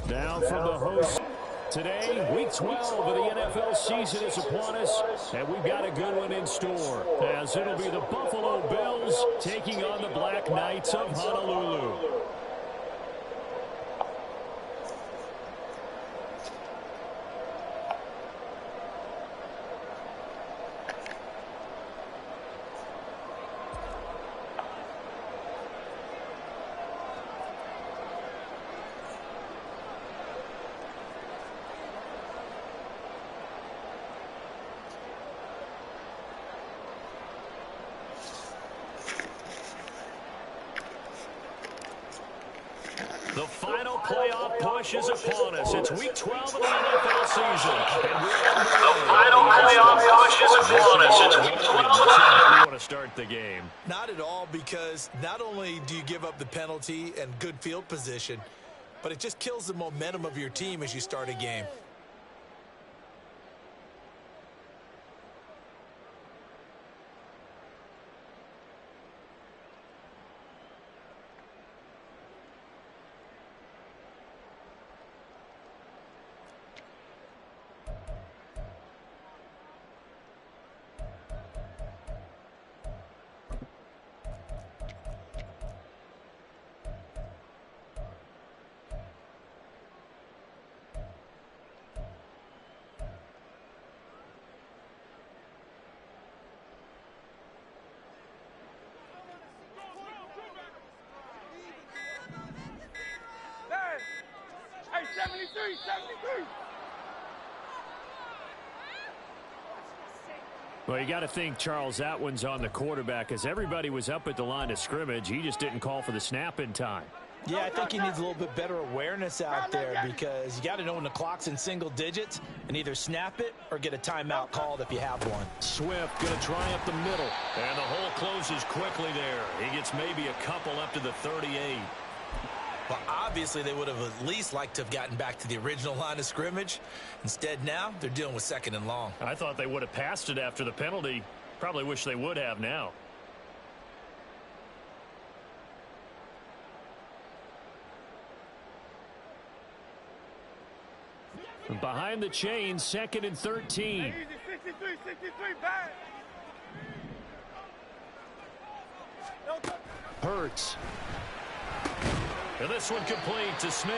Now from the host today, Week 12 of the NFL season is upon us, and we've got a good one in store, as it'll be the Buffalo Bills taking on the Black Knights of Honolulu. The final playoff push is upon us. It's Week 12 of the NFL season. And the final playoff push is upon us. It's Week 12 of the NFL. You want to start the game? Not at all, because not only do you give up the penalty and good field position, but it just kills the momentum of your team as you start a game. Well, you got to think, Charles, that one's on the quarterback, as everybody was up at the line of scrimmage. He just didn't call for the snap in time. Yeah, I think he needs a little bit better awareness out there, because you got to know when the clock's in single digits and either snap it or get a timeout called if you have one. Swift going to try up the middle, and the hole closes quickly there. He gets maybe a couple up to the 38. Well, obviously they would have at least liked to have gotten back to the original line of scrimmage. Instead, now they're dealing with 2nd and long. I thought they would have passed it after the penalty. Probably wish they would have now. Behind the chain, 2nd and 13. 63, back. Hurts. And this one complete to Smith.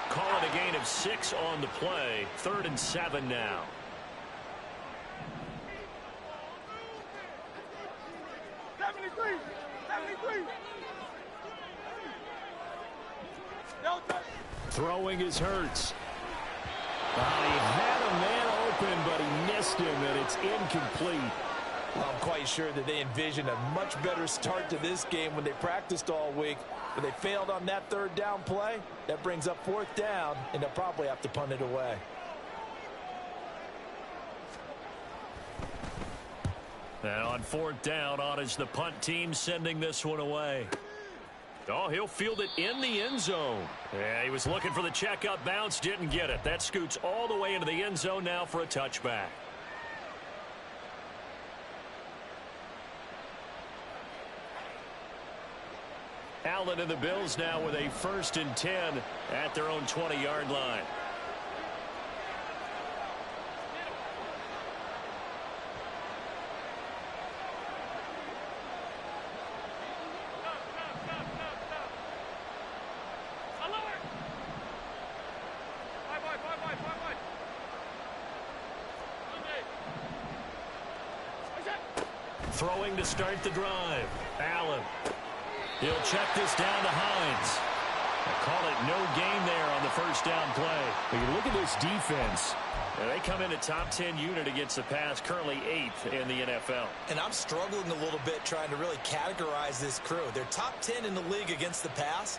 Call it a gain of 6 on the play. 3rd and 7 now. Throwing is Hurts. He had a man open, but he missed him, and it's incomplete. Well, I'm quite sure that they envisioned a much better start to this game when they practiced all week. But they failed on that 3rd down play. That brings up 4th down, and they'll probably have to punt it away. And on 4th down, on is the punt team sending this one away. Oh, he'll field it in the end zone. Yeah, he was looking for the checkup bounce, didn't get it. That scoots all the way into the end zone now for a touchback. Allen and the Bills now with a 1st and 10 at their own 20-yard line. Throwing to start the drive. Allen. He'll check this down to Hines. They'll call it no gain there on the 1st down play. But you look at this defense. They come in a top 10 unit against the pass, currently 8th in the NFL. And I'm struggling a little bit trying to really categorize this crew. They're top 10 in the league against the pass,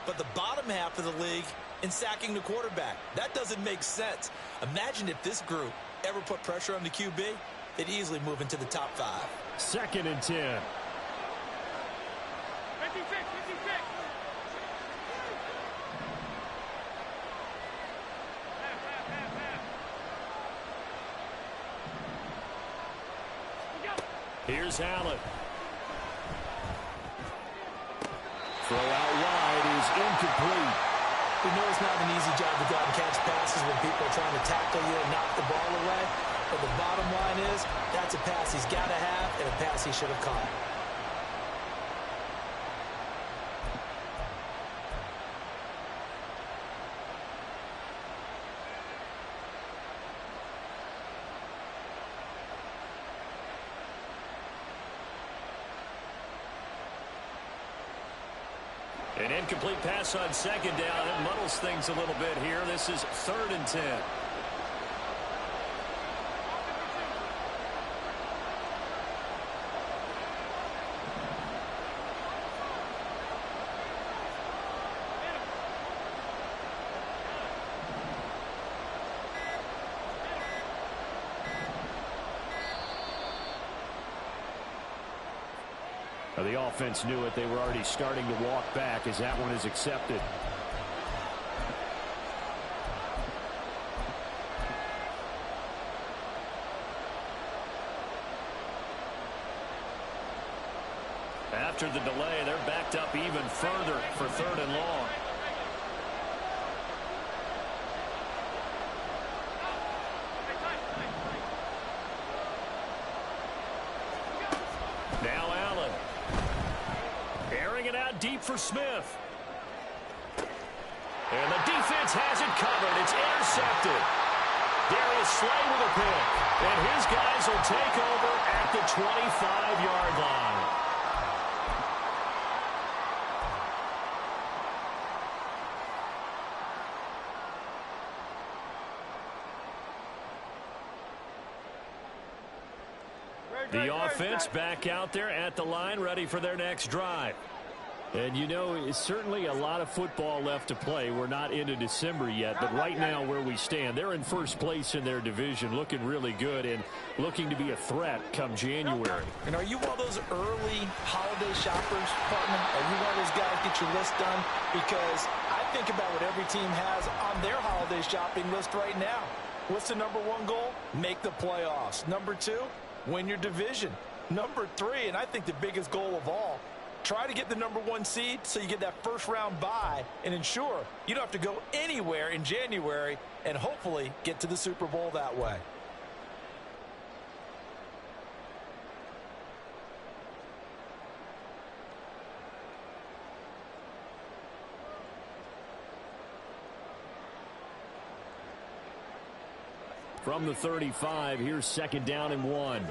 but the bottom half of the league in sacking the quarterback. That doesn't make sense. Imagine if this group ever put pressure on the QB, they'd easily move into the top 5. 2nd and 10. Here's Allen. Throw out wide is incomplete. We know it's not an easy job to go out and catch passes when people are trying to tackle you and knock the ball away. But the bottom line is, that's a pass he's got to have and a pass he should have caught. An incomplete pass on second down. It muddles things a little bit here. This is 3rd and 10. The offense knew it. They were already starting to walk back as that one is accepted. After the delay, they're backed up even further for 3rd and long. Now Allen. Airing it out deep for Smith. And the defense has it covered. It's intercepted. Darius Slay with a pick. And his guys will take over at the 25-yard line. The offense back out there at the line, ready for their next drive. And, you know, it's certainly a lot of football left to play. We're not into December yet, but right now where we stand, they're in first place in their division, looking really good and looking to be a threat come January. And are you one of those early holiday shoppers, partner? Are you one of those guys get your list done? Because I think about what every team has on their holiday shopping list right now. What's the number one goal? Make the playoffs. Number two, win your division. Number three, and I think the biggest goal of all, try to get the number one seed so you get that first round bye and ensure you don't have to go anywhere in January and hopefully get to the Super Bowl that way. From the 35, here's 2nd down and 1.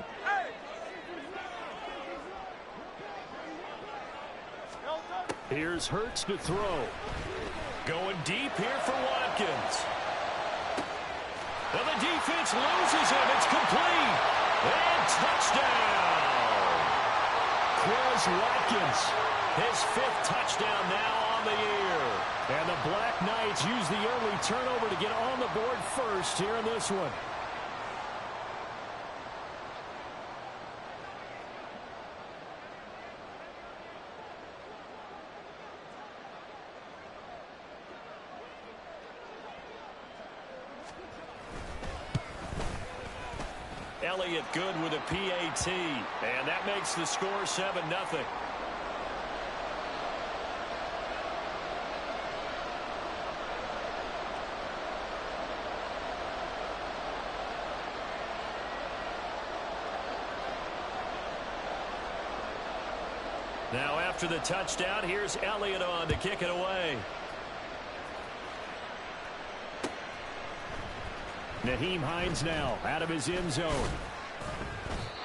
Here's Hurts to throw. Going deep here for Watkins. And the defense loses him. It's complete. And touchdown. Quez Watkins. His 5th touchdown now on the year. And the Black Knights use the early turnover to get on the board first here in this one. Elliott good with a PAT, and that makes the score 7-0. Now after the touchdown, here's Elliott on to kick it away. Nyheim Hines now out of his end zone.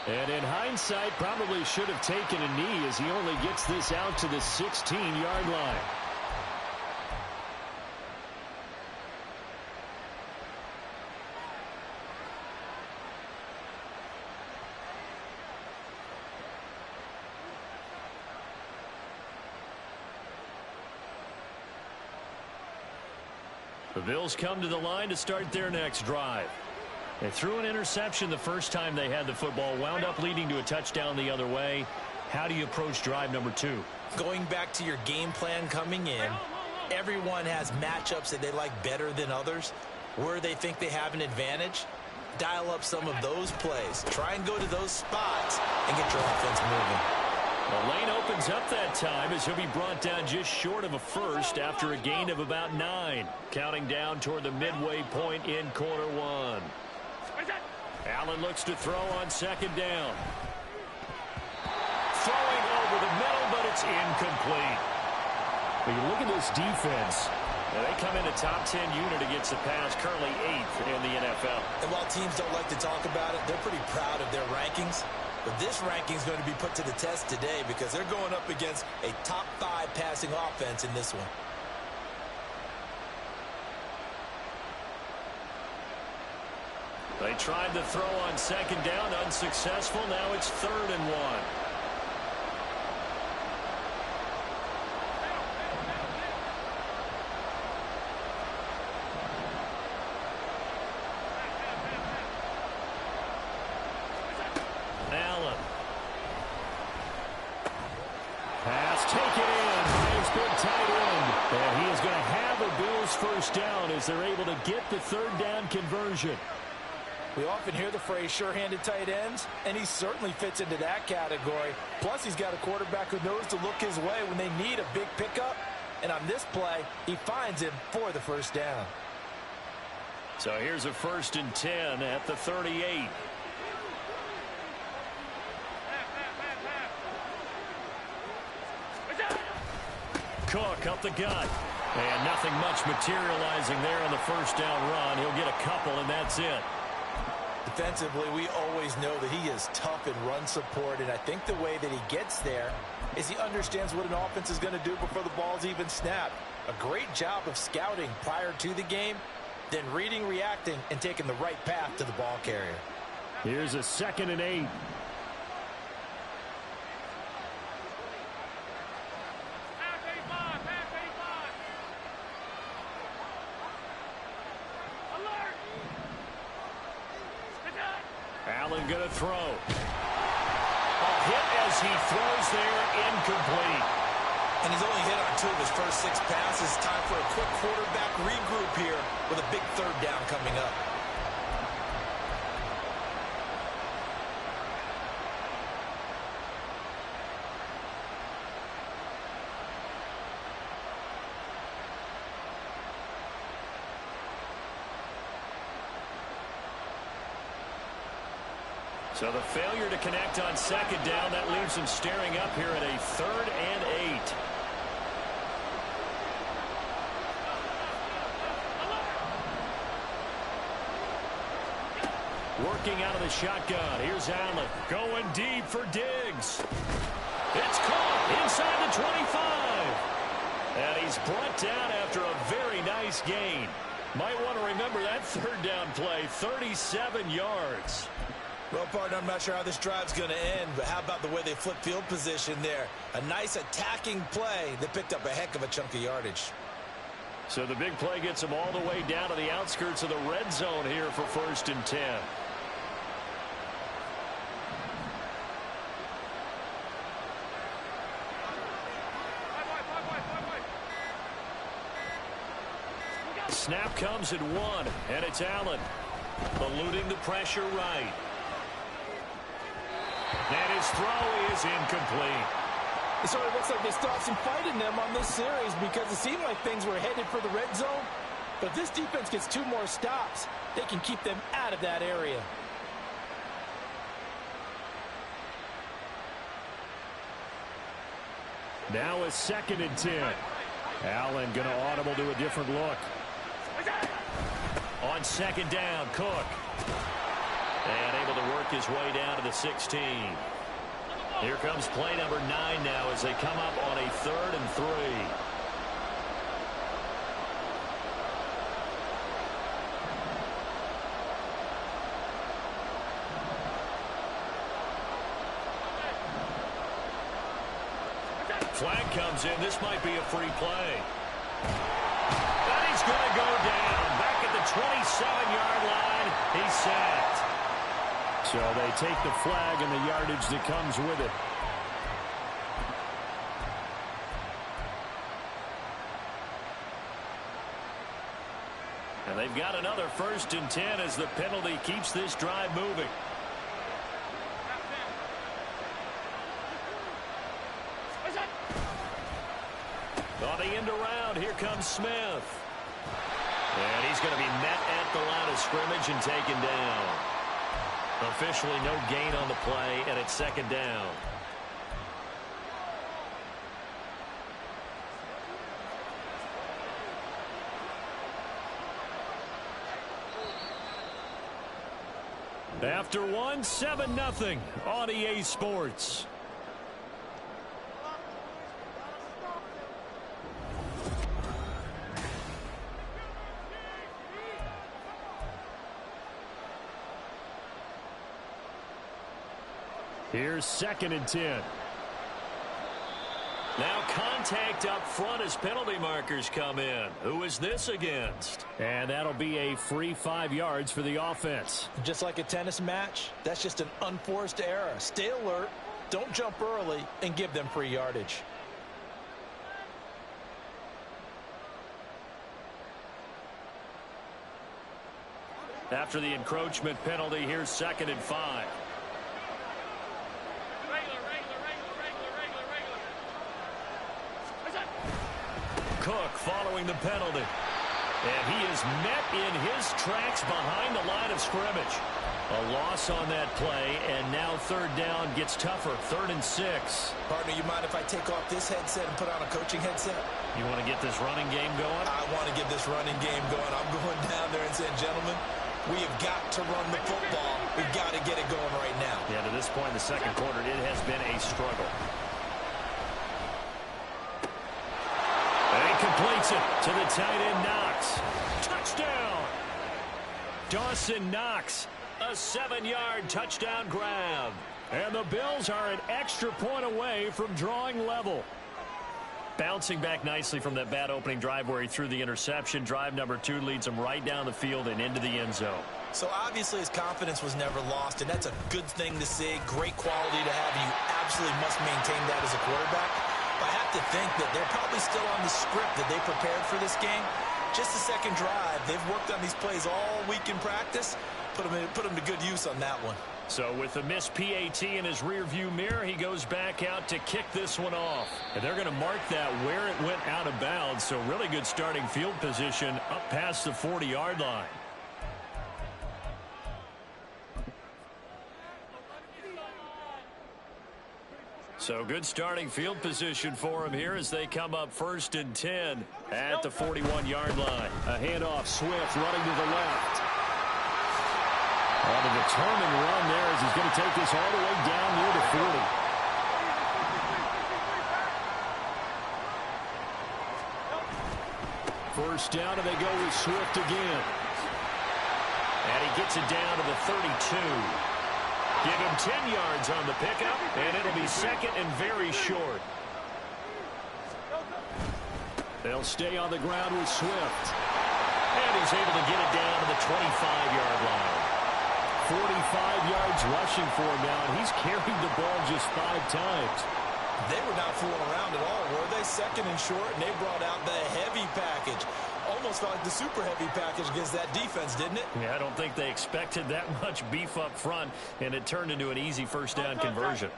And in hindsight, probably should have taken a knee as he only gets this out to the 16-yard line. The Bills come to the line to start their next drive. They threw an interception the first time they had the football, wound up leading to a touchdown the other way. How do you approach drive number 2? Going back to your game plan coming in, everyone has matchups that they like better than others, where they think they have an advantage. dial up some of those plays. Try and go to those spots and get your offense moving. The lane opens up that time as he'll be brought down just short of a first after a gain of about 9. Counting down toward the midway point in quarter one. Allen looks to throw on second down. Throwing over the middle, but it's incomplete. When you look at this defense, they come in a top 10 unit against the pass, currently 8th in the NFL. And while teams don't like to talk about it, they're pretty proud of their rankings. But this ranking is going to be put to the test today because they're going up against a top 5 passing offense in this one. They tried to throw on second down, unsuccessful. Now it's 3rd and 1. Allen. Pass taken in by his big tight end. And he is going to have a Bills first down as they're able to get the 3rd down conversion. We often hear the phrase sure-handed tight ends, and he certainly fits into that category. Plus, he's got a quarterback who knows to look his way when they need a big pickup. And on this play, he finds him for the first down. So here's a 1st and 10 at the 38. Cook up the gut. And nothing much materializing there on the first down run. He'll get a couple, and that's it. Defensively, we always know that he is tough in run support, and I think the way that he gets there is he understands what an offense is going to do before the ball's even snapped. A great job of scouting prior to the game, then reading, reacting, and taking the right path to the ball carrier. Here's a 2nd and 8. Allen going to throw. A hit as he throws there, incomplete. And he's only hit on 2 of his first 6 passes. Time for a quick quarterback regroup here with a big 3rd down coming up. So the failure to connect on second down, that leaves him staring up here at a 3rd and 8. Working out of the shotgun. Here's Allen going deep for Diggs. It's caught inside the 25. And he's brought down after a very nice gain. Might want to remember that 3rd down play, 37 yards. Well, partner, I'm not sure how this drive's going to end, but how about the way they flip field position there? A nice attacking play that picked up a heck of a chunk of yardage. So the big play gets them all the way down to the outskirts of the red zone here for 1st and 10. Snap comes at 1, and it's Allen. Eluding the pressure right. And his throw is incomplete. It sort of looks like they stopped some fight in them on this series because it seemed like things were headed for the red zone. But if this defense gets 2 more stops, they can keep them out of that area. Now a 2nd and 10. Allen going to audible to a different look. On second down, Cook. And able to work his way down to the 16. Here comes play number 9 now as they come up on a 3rd and 3. Flag comes in. This might be a free play. And he's going to go down. Back at the 27-yard line. He's sacked. So they take the flag and the yardage that comes with it. And they've they've got another 1st and 10 as the penalty keeps this drive moving. On the end around, here comes Smith. And he's going to be met at the line of scrimmage and taken down. Officially no gain on the play, and it's 2nd down. After one, 7-0 on EA Sports. Here's 2nd and 10. Now contact up front as penalty markers come in. Who is this against? And that'll be a free 5 yards for the offense. Just like a tennis match, that's just an unforced error. Stay alert, don't jump early, and give them free yardage. After the encroachment penalty, here's 2nd and 5. Cook following the penalty. And he is met in his tracks behind the line of scrimmage. A loss on that play, and now 3rd down gets tougher. 3rd and 6. Partner, you mind if I take off this headset and put on a coaching headset? You want to get this running game going? I want to get this running game going. I'm going down there and saying, gentlemen, we have got to run the football. We've got to get it going right now. Yeah, to this point in the 2nd quarter, it has been a struggle. And he completes it to the tight end, Knox. Touchdown! Dawson Knox, a 7-yard touchdown grab. And the Bills are an extra point away from drawing level. Bouncing back nicely from that bad opening drive where he threw the interception. Drive number 2 leads him right down the field and into the end zone. So obviously his confidence was never lost, and that's a good thing to see. Great quality to have. You absolutely must maintain that as a quarterback. But I have to think that they're probably still on the script that they prepared for this game. Just the 2nd drive. They've worked on these plays all week in practice. Put them to good use on that one. So with the missed PAT in his rearview mirror, he goes back out to kick this one off. And they're going to mark that where it went out of bounds. So really good starting field position up past the 40-yard line. So good starting field position for him here as they come up 1st and 10 at the 41-yard line. A handoff, Swift running to the left. On a determined run there as he's going to take this all the way down near the 40. First down, and they go with Swift again. And he gets it down to the 32. Give him 10 yards on the pickup, and it'll be 2nd and very short. They'll stay on the ground with Swift. And he's able to get it down to the 25-yard line. 45 yards rushing for him now, and he's carried the ball just 5 times. They were not fooling around at all, were they? 2nd and short, and they brought out the heavy package. Almost felt like the super heavy package against that defense, didn't it? Yeah, I don't think they expected that much beef up front, and it turned into an easy 1st down conversion.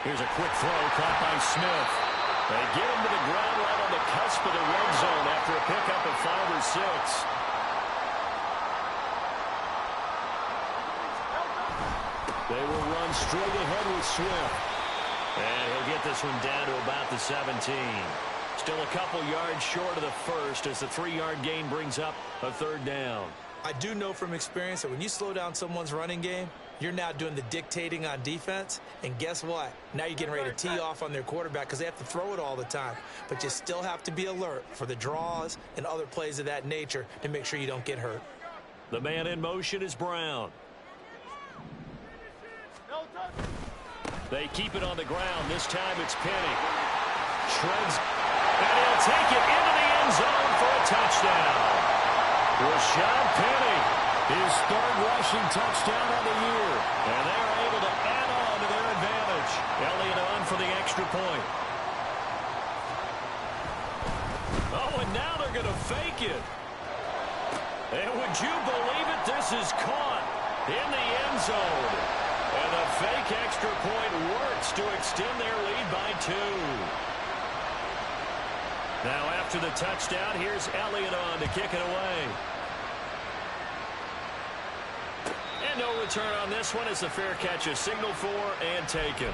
Here's a quick throw caught by Smith. They get him to the ground right on the cusp of the red zone after a pickup of 5 or 6. They will run straight ahead with Swift. And he'll get this one down to about the 17. Still a couple yards short of the 1st as the 3-yard gain brings up a 3rd down. I do know from experience that when you slow down someone's running game, you're now doing the dictating on defense. And guess what? Now you're getting ready to tee off on their quarterback because they have to throw it all the time. But you still have to be alert for the draws and other plays of that nature to make sure you don't get hurt. The man in motion is Brown. They keep it on the ground. This time it's Penny. Shreds, and he'll take it into the end zone for a touchdown. Rashad Penny His third rushing touchdown of the year. And they're able to add on to their advantage. Elliott on for the extra point. Oh, and now they're going to fake it. And would you believe it? This is caught in the end zone. And the fake extra point works to extend their lead by 2. Now after the touchdown, here's Elliott on to kick it away. And no return on this one as the fair catch is signaled for and taken.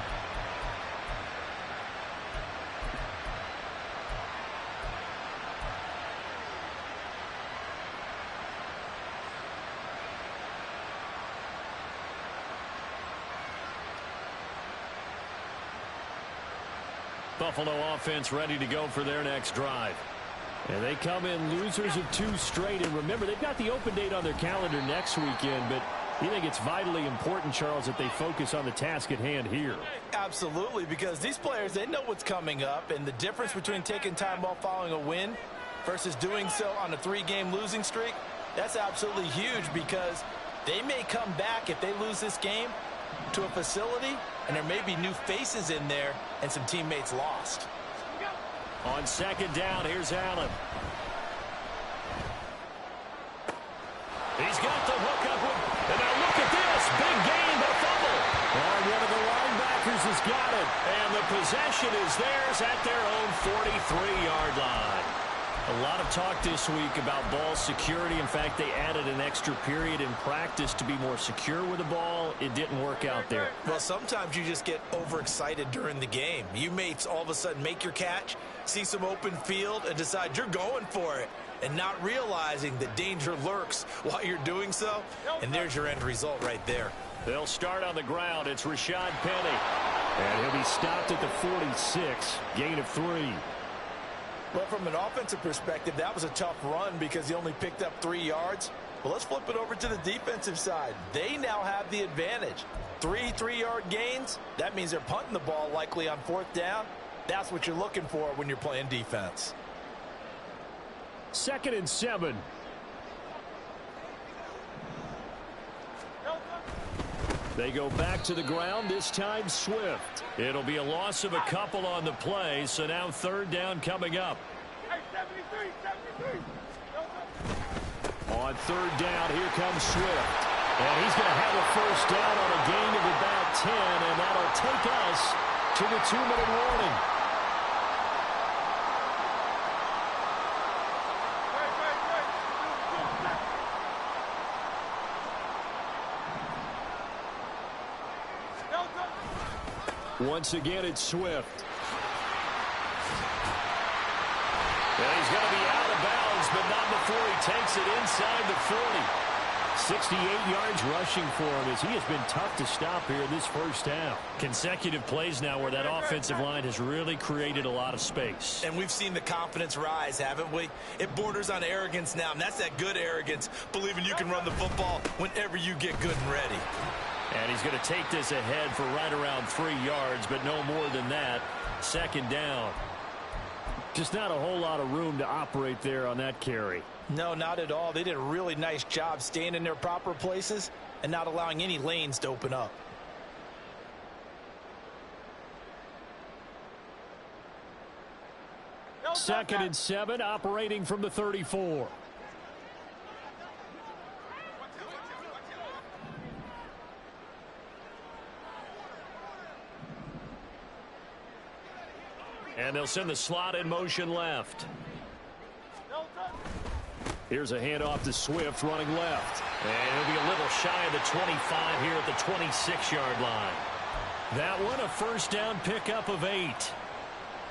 Buffalo offense ready to go for their next drive. And they come in losers of 2 straight. And remember, they've got the open date on their calendar next weekend, but you think it's vitally important, Charles, that they focus on the task at hand here? Absolutely, because these players, they know what's coming up, and the difference between taking time off following a win versus doing so on a 3-game losing streak, that's absolutely huge, because they may come back if they lose this game to a facility, and there may be new faces in there and some teammates lost. On second down, here's Allen. He's got the hook up with, and now look at this, big gain, but a fumble. And one of the linebackers has got it, and the possession is theirs at their own 43-yard line. A lot of talk this week about ball security. In fact, they added an extra period in practice to be more secure with the ball. It didn't work out there. Well, sometimes you just get overexcited during the game. You may all of a sudden make your catch, see some open field, and decide you're going for it, and not realizing that danger lurks while you're doing so. And there's your end result right there. They'll start on the ground. It's Rashad Penny. And he'll be stopped at the 46. Gain of 3. Well, from an offensive perspective, that was a tough run because he only picked up 3 yards. Well, let's flip it over to the defensive side. They now have the advantage. 3 3-yard gains. That means they're punting the ball likely on 4th down. That's what you're looking for when you're playing defense. 2nd and 7. They go back to the ground, this time Swift. It'll be a loss of a couple on the play, so now 3rd down coming up. Hey, 73. On 3rd down, here comes Swift. And he's going to have a 1st down on a gain of about 10, and that'll take us to the 2-minute warning. Once again, it's Swift. And he's going to be out of bounds, but not before he takes it inside the 40. 68 yards rushing for him as he has been tough to stop here this first half. Consecutive plays now where that offensive line has really created a lot of space. And we've seen the confidence rise, haven't we? It borders on arrogance now, and that's that good arrogance, believing you can run the football whenever you get good and ready. And he's going to take this ahead for right around 3 yards, but no more than that. 2nd down. Just not a whole lot of room to operate there on that carry. No, not at all. They did a really nice job staying in their proper places and not allowing any lanes to open up. Second and 7, operating from the 34. And they'll send the slot in motion left. Here's a handoff to Swift running left. And he'll be a little shy of the 25 here at the 26-yard line. That one a 1st down pickup of 8.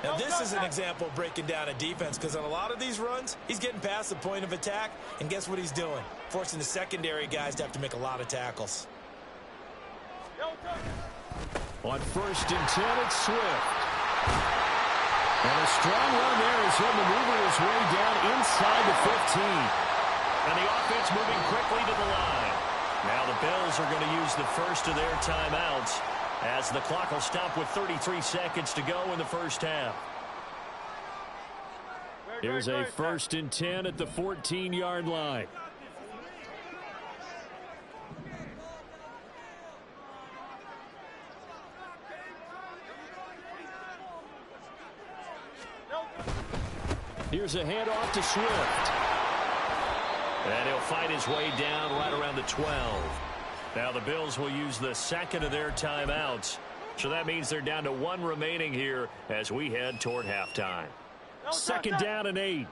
Now this is an example of breaking down a defense, because on a lot of these runs, he's getting past the point of attack, and guess what he's doing? Forcing the secondary guys to have to make a lot of tackles. On 1st and 10, it's Swift. And a strong run there as he'll maneuver his way down inside the 15. And the offense moving quickly to the line. Now the Bills are going to use the first of their timeouts as the clock will stop with 33 seconds to go in the first half. Here's a 1st and 10 at the 14-yard line. Here's a handoff to Swift. And he'll fight his way down right around the 12. Now the Bills will use the second of their timeouts. So that means they're down to 1 remaining here as we head toward halftime. Second down and 8.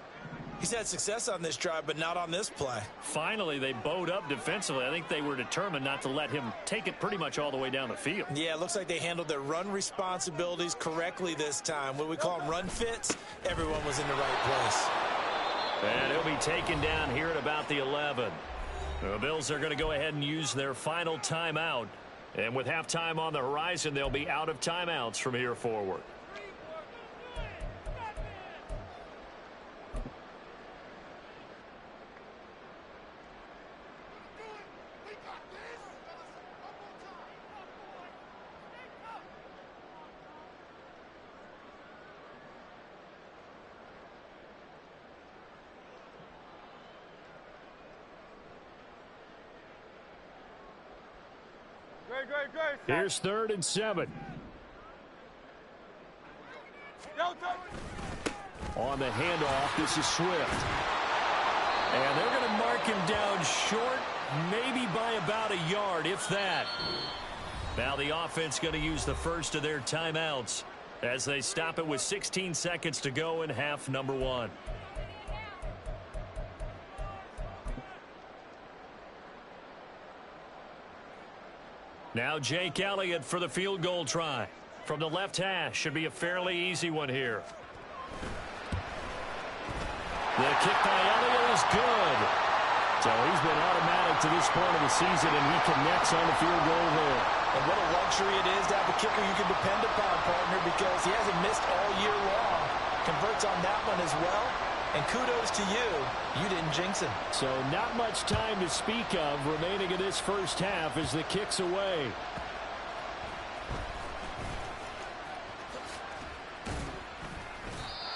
He's had success on this drive, but not on this play. Finally, they bowed up defensively. I think they were determined not to let him take it pretty much all the way down the field. Yeah, it looks like they handled their run responsibilities correctly this time. What we call them run fits, everyone was in the right place. And he'll be taken down here at about the 11. The Bills are going to go ahead and use their final timeout. And with halftime on the horizon, they'll be out of timeouts from here forward. Here's 3rd and 7. On the handoff, this is Swift. And they're going to mark him down short, maybe by about a yard, if that. Now the offense going to use the first of their timeouts as they stop it with 16 seconds to go in half number 1. Now Jake Elliott for the field goal try. From the left hash, should be a fairly easy one here. The kick by Elliott is good. So he's been automatic to this point of the season, and he connects on the field goal there. And what a luxury it is to have a kicker you can depend upon, partner, because he hasn't missed all year long. Converts on that one as well. And kudos to you. You didn't jinx him. So not much time to speak of remaining in this first half as the kick's away.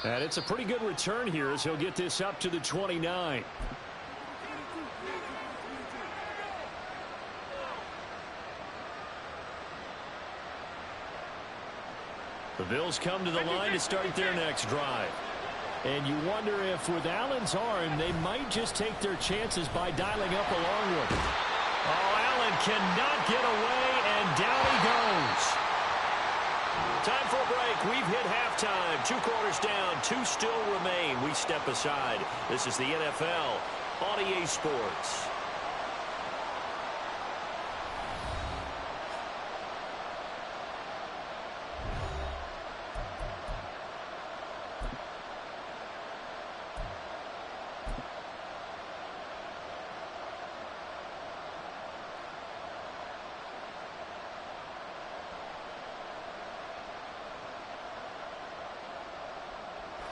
And it's a pretty good return here as he'll get this up to the 29. The Bills come to the line to start their next drive. And you wonder if with Allen's arm, they might just take their chances by dialing up a long one. Oh, Allen cannot get away, and down he goes. Time for a break. We've hit halftime. 2 quarters down, 2 still remain. We step aside. This is the NFL on EA Sports.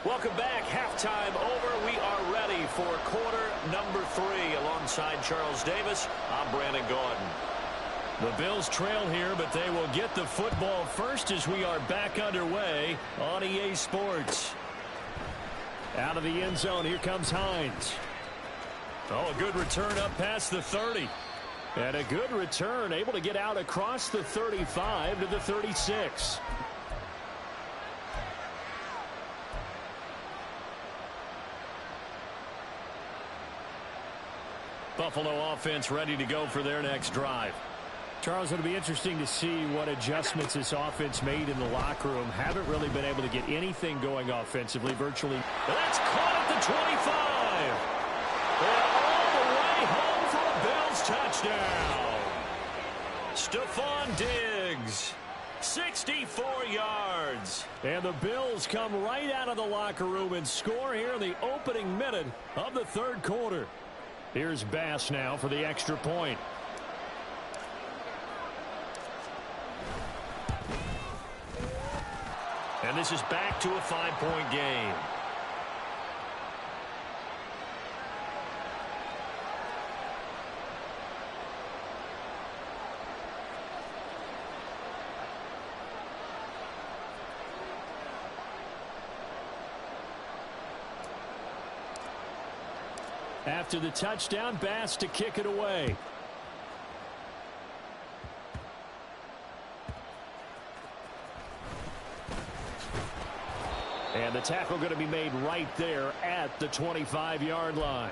Welcome back. Halftime over. We are ready for quarter number 3. Alongside Charles Davis, I'm Brandon Gaudin. The Bills trail here, but they will get the football first as we are back underway on EA Sports. Out of the end zone, here comes Hines. Oh, a good return up past the 30. And a good return, able to get out across the 35 to the 36. Buffalo offense ready to go for their next drive. Charles, it'll be interesting to see what adjustments this offense made in the locker room. Haven't really been able to get anything going offensively, virtually. That's caught at the 25. And all the way home for a Bills touchdown. Stephon Diggs, 64 yards. And the Bills come right out of the locker room and score here in the opening minute of the third quarter. Here's Bass now for the extra point. And this is back to a 5-point game. After the touchdown, Bass to kick it away. And the tackle going to be made right there at the 25-yard line.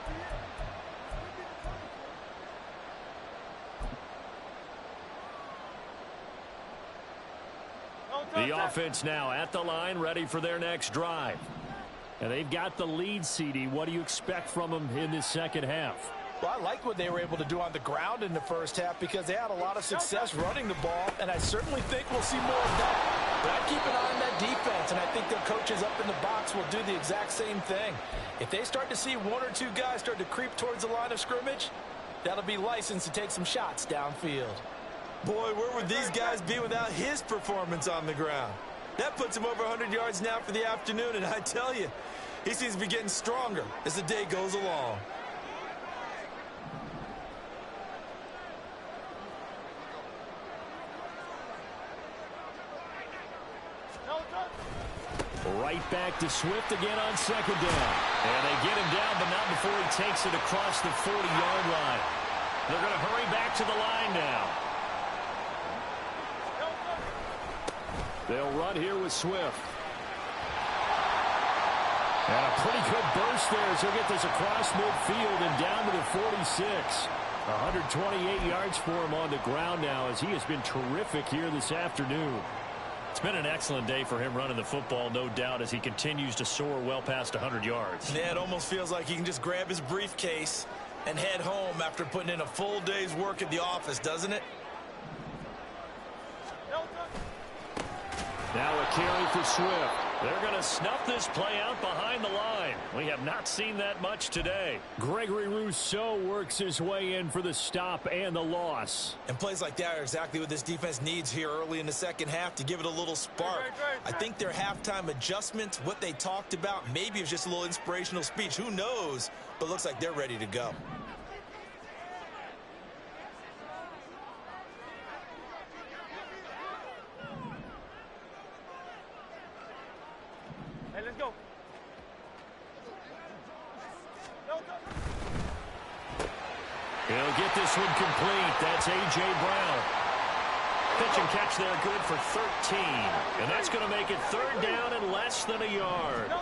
The offense now at the line, ready for their next drive. And they've got the lead, CD. What do you expect from them in this second half? Well, I like what they were able to do on the ground in the first half because they had a lot of success running the ball, and I certainly think we'll see more of that. But I keep an eye on that defense, and I think their coaches up in the box will do the exact same thing. If they start to see one or two guys start to creep towards the line of scrimmage, that'll be licensed to take some shots downfield. Boy, where would these guys be without his performance on the ground? That puts him over 100 yards now for the afternoon, and I tell you, he seems to be getting stronger as the day goes along. Right back to Swift again on second down. And they get him down, but not before he takes it across the 40-yard line. They're going to hurry back to the line now. They'll run here with Swift. And a pretty good burst there as he'll get this across midfield and down to the 46. 128 yards for him on the ground now as he has been terrific here this afternoon. It's been an excellent day for him running the football, no doubt, as he continues to soar well past 100 yards. Yeah, it almost feels like he can just grab his briefcase and head home after putting in a full day's work at the office, doesn't it? Now a carry for Swift. They're going to snuff this play out behind the line. We have not seen that much today. Gregory Rousseau works his way in for the stop and the loss. And plays like that are exactly what this defense needs here early in the second half to give it a little spark. I think their halftime adjustments, what they talked about, maybe it was just a little inspirational speech. Who knows? But looks like they're ready to go. Let's go. He'll get this one complete. That's A.J. Brown. Pitch and catch there, good for 13. And that's going to make it third down and less than a yard.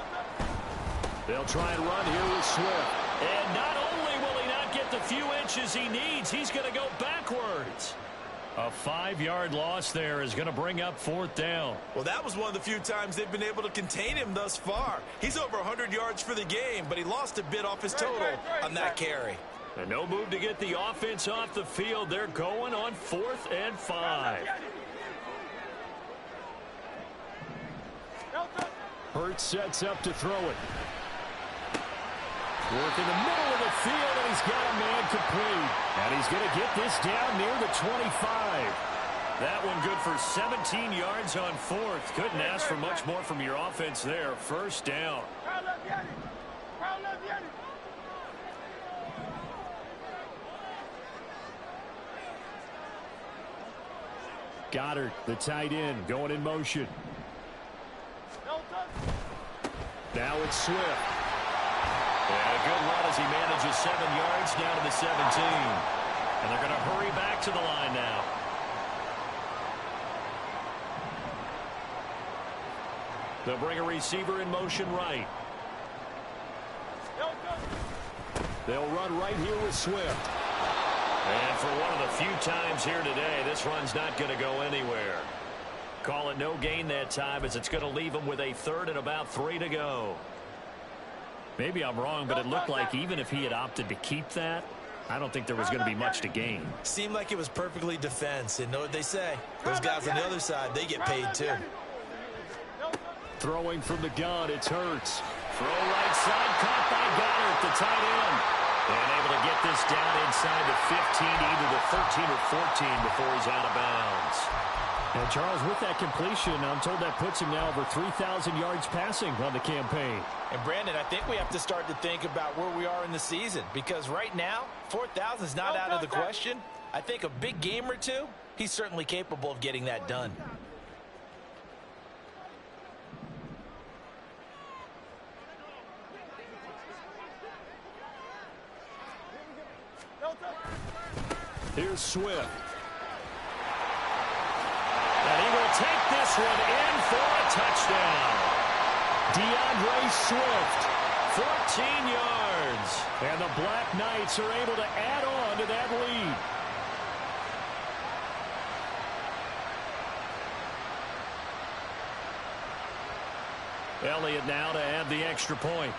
They'll try and run here with Swift. And not only will he not get the few inches he needs, he's going to go backwards. A 5-yard loss there is going to bring up fourth down. Well, that was one of the few times they've been able to contain him thus far. He's over 100 yards for the game, but he lost a bit off his total on that carry. And no move to get the offense off the field. They're going on 4th and 5. Hurts sets up to throw it. Work in the middle of the field, and he's got a man complete. And he's going to get this down near the 25. That one good for 17 yards on 4th. Couldn't ask for much more from your offense there. First down. Goddard, the tight end, going in motion. Now it's Swift. And a good run as he manages 7 yards down to the 17. And they're going to hurry back to the line now. They'll bring a receiver in motion right. They'll run right here with Swift. And for one of the few times here today, this run's not going to go anywhere. Call it no gain that time as it's going to leave him with a 3rd and about 3 to go. Maybe I'm wrong, but it looked like even if he had opted to keep that, I don't think there was going to be much to gain. Seemed like it was perfectly defense. And know what they say. Those guys on the other side, they get paid too. Throwing from the gun, it's Hurts. Throw right side, caught by Goddard, the tight end. And able to get this down inside the 15, either the 13 or 14 before he's out of bounds. And Charles, with that completion, I'm told that puts him now over 3,000 yards passing on the campaign. And Brandon, I think we have to start to think about where we are in the season, because right now 4,000 is not out of the question. I think a big game or two, he's certainly capable of getting that done. Here's Swift. And he will take this one in for a touchdown. DeAndre Swift, 14 yards. And the Black Knights are able to add on to that lead. Elliott now to add the extra point.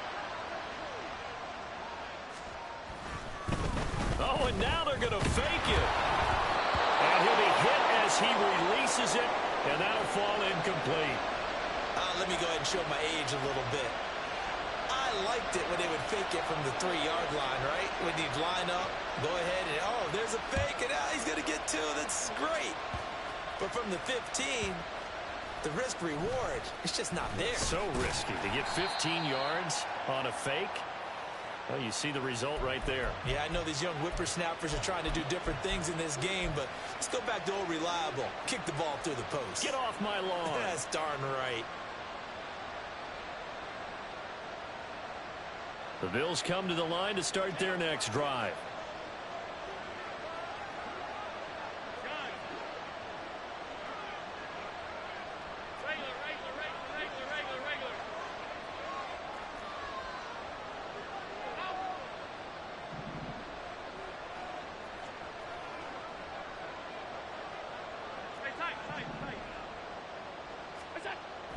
Oh, and now they're going to fake it. And he'll be hit as he releases it, and that'll fall incomplete. Let me go ahead and show my age a little bit. I liked it when they would fake it from the 3-yard line, right? When you'd line up, go ahead and, oh, there's a fake, and he's going to get 2. That's great. But from the 15, the risk-reward, it's just not there. So risky to get 15 yards on a fake. Well, you see the result right there. Yeah, I know these young whippersnappers are trying to do different things in this game, but let's go back to old reliable. Kick the ball through the post. Get off my lawn. That's darn right. The Bills come to the line to start their next drive.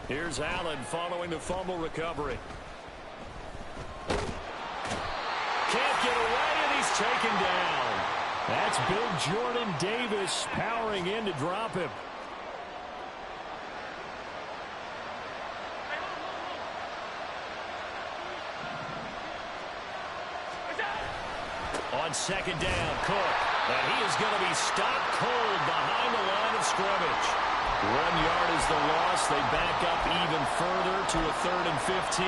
Here's Allen following the fumble recovery. Can't get away, and he's taken down. That's big Jordan Davis powering in to drop him. On second down, Cook. And he is going to be stopped cold behind the line of scrimmage. 1 yard is the loss. They back up even further to a 3rd and 15.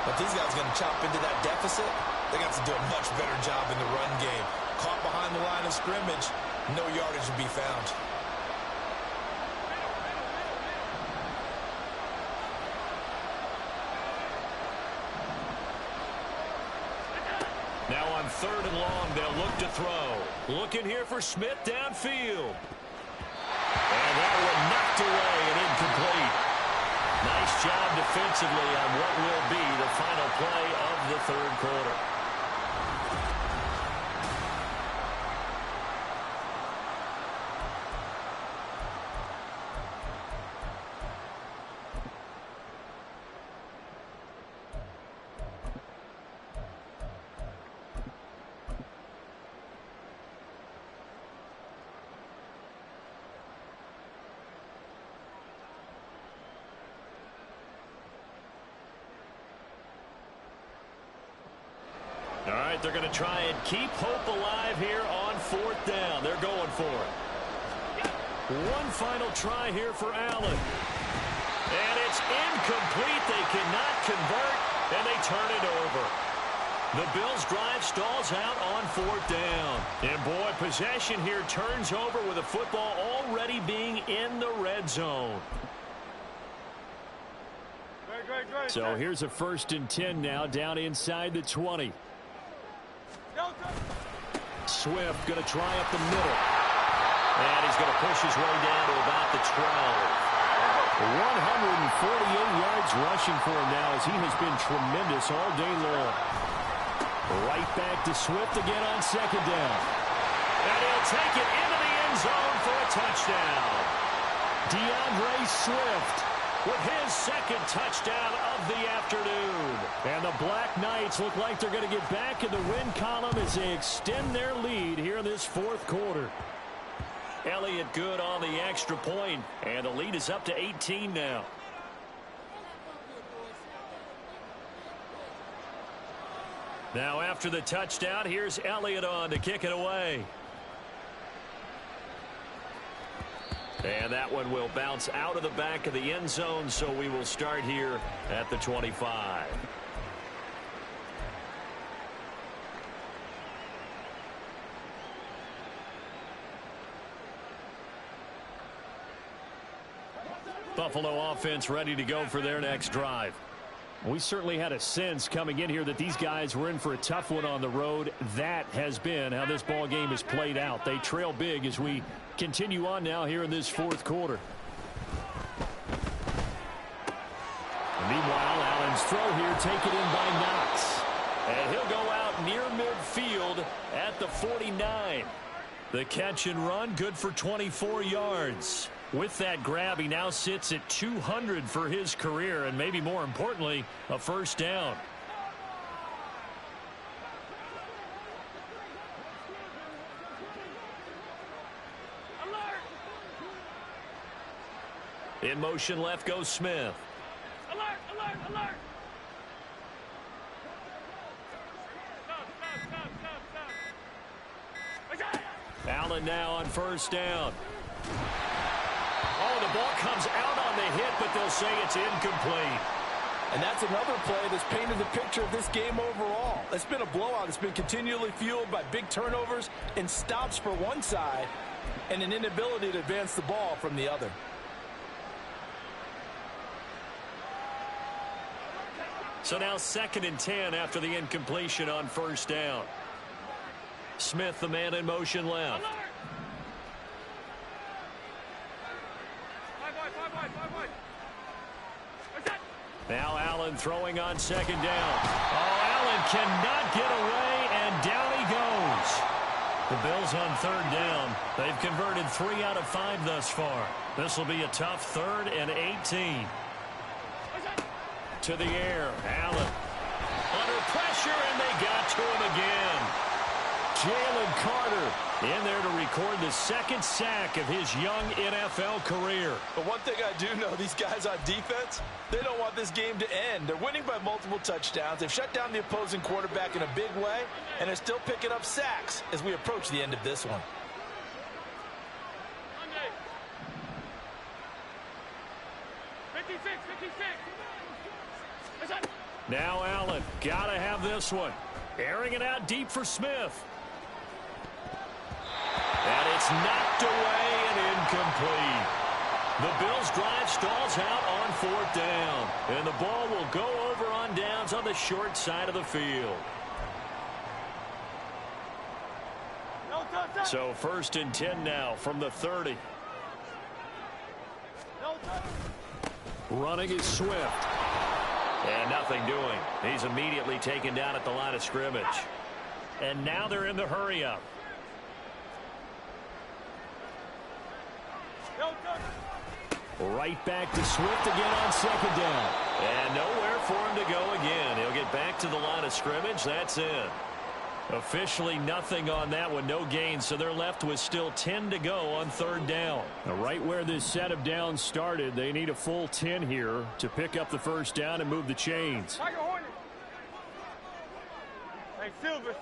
But these guys are going to chop into that deficit. They got to do a much better job in the run game. Caught behind the line of scrimmage, no yardage to be found. Now on 3rd and long, they'll look to throw. Looking here for Smith downfield. And that one knocked away and incomplete. Nice job defensively on what will be the final play of the 3rd quarter. All right, they're going to try and keep hope alive here on 4th down. They're going for it. One final try here for Allen. And it's incomplete. They cannot convert, and they turn it over. The Bills' drive stalls out on 4th down. And, boy, possession here turns over with the football already being in the red zone. So here's a 1st and 10 now down inside the 20. Swift going to try up the middle. And he's going to push his way down to about the 12. 148 yards rushing for him now as he has been tremendous all day long. Right back to Swift again on 2nd down. And he'll take it into the end zone for a touchdown. DeAndre Swift with his 2nd touchdown of the afternoon. And the Black Knights look like they're going to get back in the win column as they extend their lead here in this 4th quarter. Elliott good on the extra point, and the lead is up to 18 now. Now after the touchdown, here's Elliott on to kick it away. And that one will bounce out of the back of the end zone, so we will start here at the 25. Buffalo offense ready to go for their next drive. We certainly had a sense coming in here that these guys were in for a tough one on the road. That has been how this ball game has played out. They trail big as we continue on now here in this 4th quarter. And meanwhile, Allen's throw here taken in by Knox. And he'll go out near midfield at the 49. The catch and run, good for 24 yards. With that grab, he now sits at 200 for his career, and maybe more importantly, a first down. In motion left goes Smith. Alert, alert, alert. Allen now on first down. Oh, the ball comes out on the hit, but they'll say it's incomplete. And that's another play that's painted the picture of this game overall. It's been a blowout. It's been continually fueled by big turnovers and stops for one side and an inability to advance the ball from the other. So now 2nd and 10 after the incompletion on first down. Smith, the man in motion left. Now Allen throwing on 2nd down. Oh, Allen cannot get away, and down he goes. The Bills on 3rd down. They've converted 3 out of 5 thus far. This will be a tough 3rd and 18. To the air, Allen. Under pressure, and they got to him again. Jalen Carter in there to record the 2nd sack of his young NFL career. But one thing I do know, these guys on defense, they don't want this game to end. They're winning by multiple touchdowns. They've shut down the opposing quarterback in a big way, and they're still picking up sacks as we approach the end of this one. 56, 56. Now Allen, gotta have this one. Airing it out deep for Smith. And it's knocked away and incomplete. The Bills drive stalls out on 4th down. And the ball will go over on downs on the short side of the field. So 1st and 10 now from the 30. Running is Swift. And nothing doing. He's immediately taken down at the line of scrimmage. And now they're in the hurry-up. Right back to Swift again on 2nd down. And nowhere for him to go again. He'll get back to the line of scrimmage. That's it. Officially nothing on that one. No gain, so they're left with still 10 to go on 3rd down. Now, right where this set of downs started, they need a full 10 here to pick up the first down and move the chains. Hey, Silver.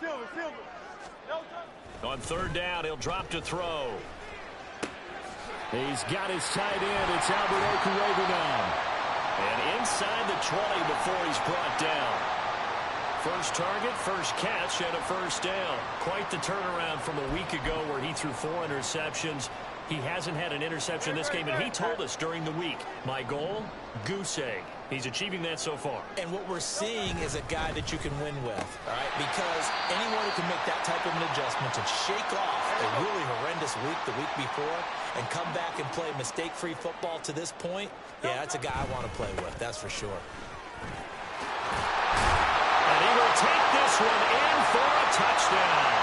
On 3rd down, he'll drop to throw. He's got his tight end. It's Albert Okwuegbunam. And inside the 20 before he's brought down. First target, first catch, and a first down. Quite the turnaround from a week ago where he threw 4 interceptions. He hasn't had an interception this game, and he told us during the week, my goal, goose egg. He's achieving that so far. And what we're seeing is a guy that you can win with, all right? Because anyone who can make that type of an adjustment and shake off a really horrendous week the week before and come back and play mistake-free football to this point, yeah, that's a guy I want to play with, that's for sure. And he will take this one in for a touchdown.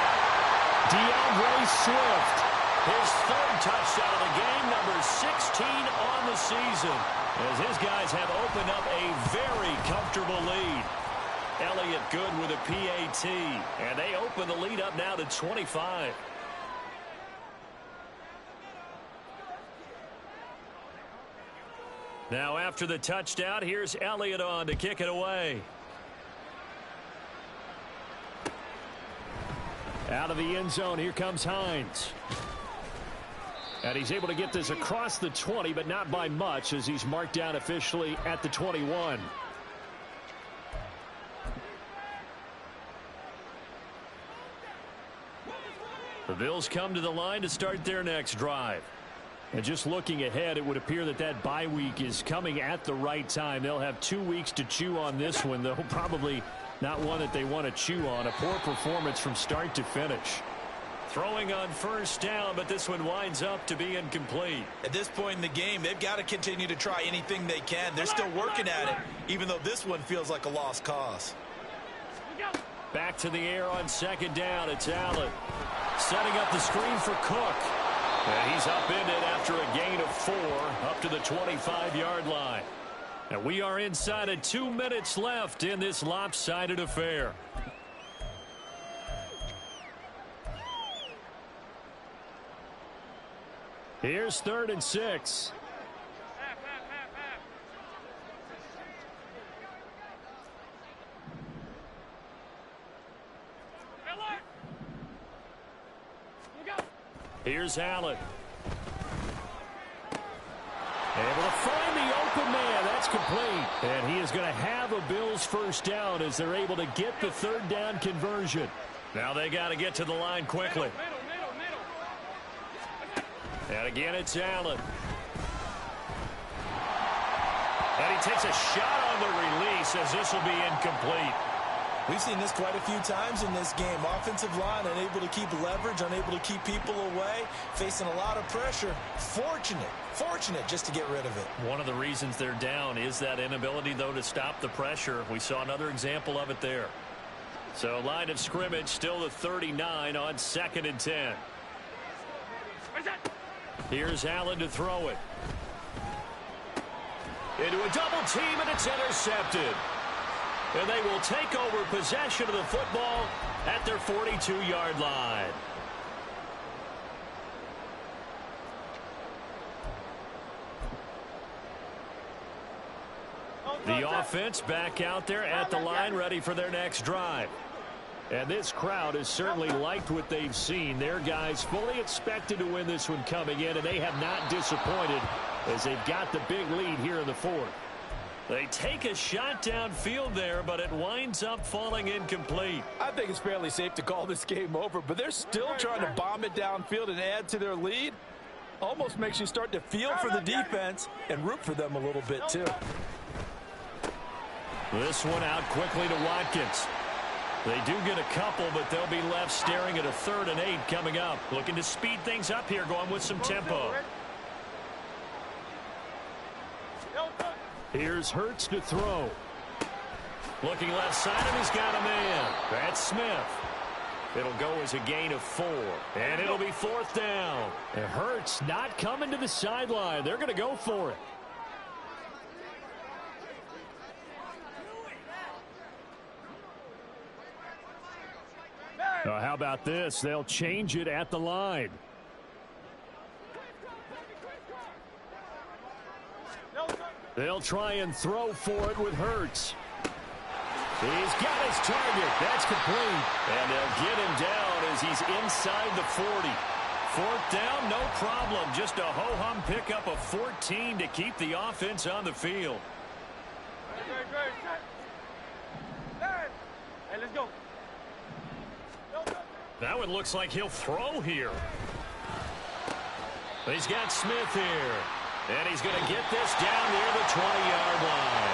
DeAndre Swift, his 3rd touchdown of the game, number 16 on the season, as his guys have opened up a very comfortable lead. Elliott good with a PAT, and they open the lead up now to 25. Now after the touchdown, here's Elliott on to kick it away. Out of the end zone, here comes Hines. And he's able to get this across the 20, but not by much, as he's marked down officially at the 21. The Bills come to the line to start their next drive. And just looking ahead, it would appear that that bye week is coming at the right time. They'll have 2 weeks to chew on this one, though probably not one that they want to chew on. A poor performance from start to finish. Throwing on first down, but this one winds up to be incomplete. At this point in the game, they've got to continue to try anything they can. They're still working at it, even though this one feels like a lost cause. Back to the air on second down. It's Allen. Setting up the screen for Cook. And he's upended after a gain of 4 up to the 25-yard line. And we are inside of 2 minutes left in this lopsided affair. Here's 3rd and 6. Here's Allen. Able to find the open man. That's complete. And he is going to have a Bills first down as they're able to get the 3rd down conversion. Now they got to get to the line quickly. And again, it's Allen. And he takes a shot on the release as this will be incomplete. We've seen this quite a few times in this game. Offensive line unable to keep leverage, unable to keep people away, facing a lot of pressure. Fortunate just to get rid of it. One of the reasons they're down is that inability, though, to stop the pressure. We saw another example of it there. So line of scrimmage still the 39 on 2nd and 10. Here's Allen to throw it. Into a double team, and it's intercepted. And they will take over possession of the football at their 42-yard line. The offense back out there at the line, ready for their next drive. And this crowd has certainly liked what they've seen. Their guys fully expected to win this one coming in, and they have not disappointed as they've got the big lead here in the 4th. They take a shot downfield there, but it winds up falling incomplete. I think it's fairly safe to call this game over, but they're still trying to bomb it downfield and add to their lead. Almost makes you start to feel for the defense and root for them a little bit, too. This one out quickly to Watkins. They do get a couple, but they'll be left staring at a 3rd and 8 coming up. Looking to speed things up here, going with some tempo. Here's Hurts to throw. Looking left side of him, he's got a man. That's Smith. It'll go as a gain of 4. And it'll be 4th down. And Hurts not coming to the sideline. They're going to go for it. How about this? They'll change it at the line. They'll try and throw for it with Hurts. He's got his target. That's complete. And they'll get him down as he's inside the 40. 4th down, no problem. Just a ho-hum pickup of 14 to keep the offense on the field. Hey, let's go. That one looks like he'll throw here. He's got Smith here. And he's going to get this down near the 20-yard line.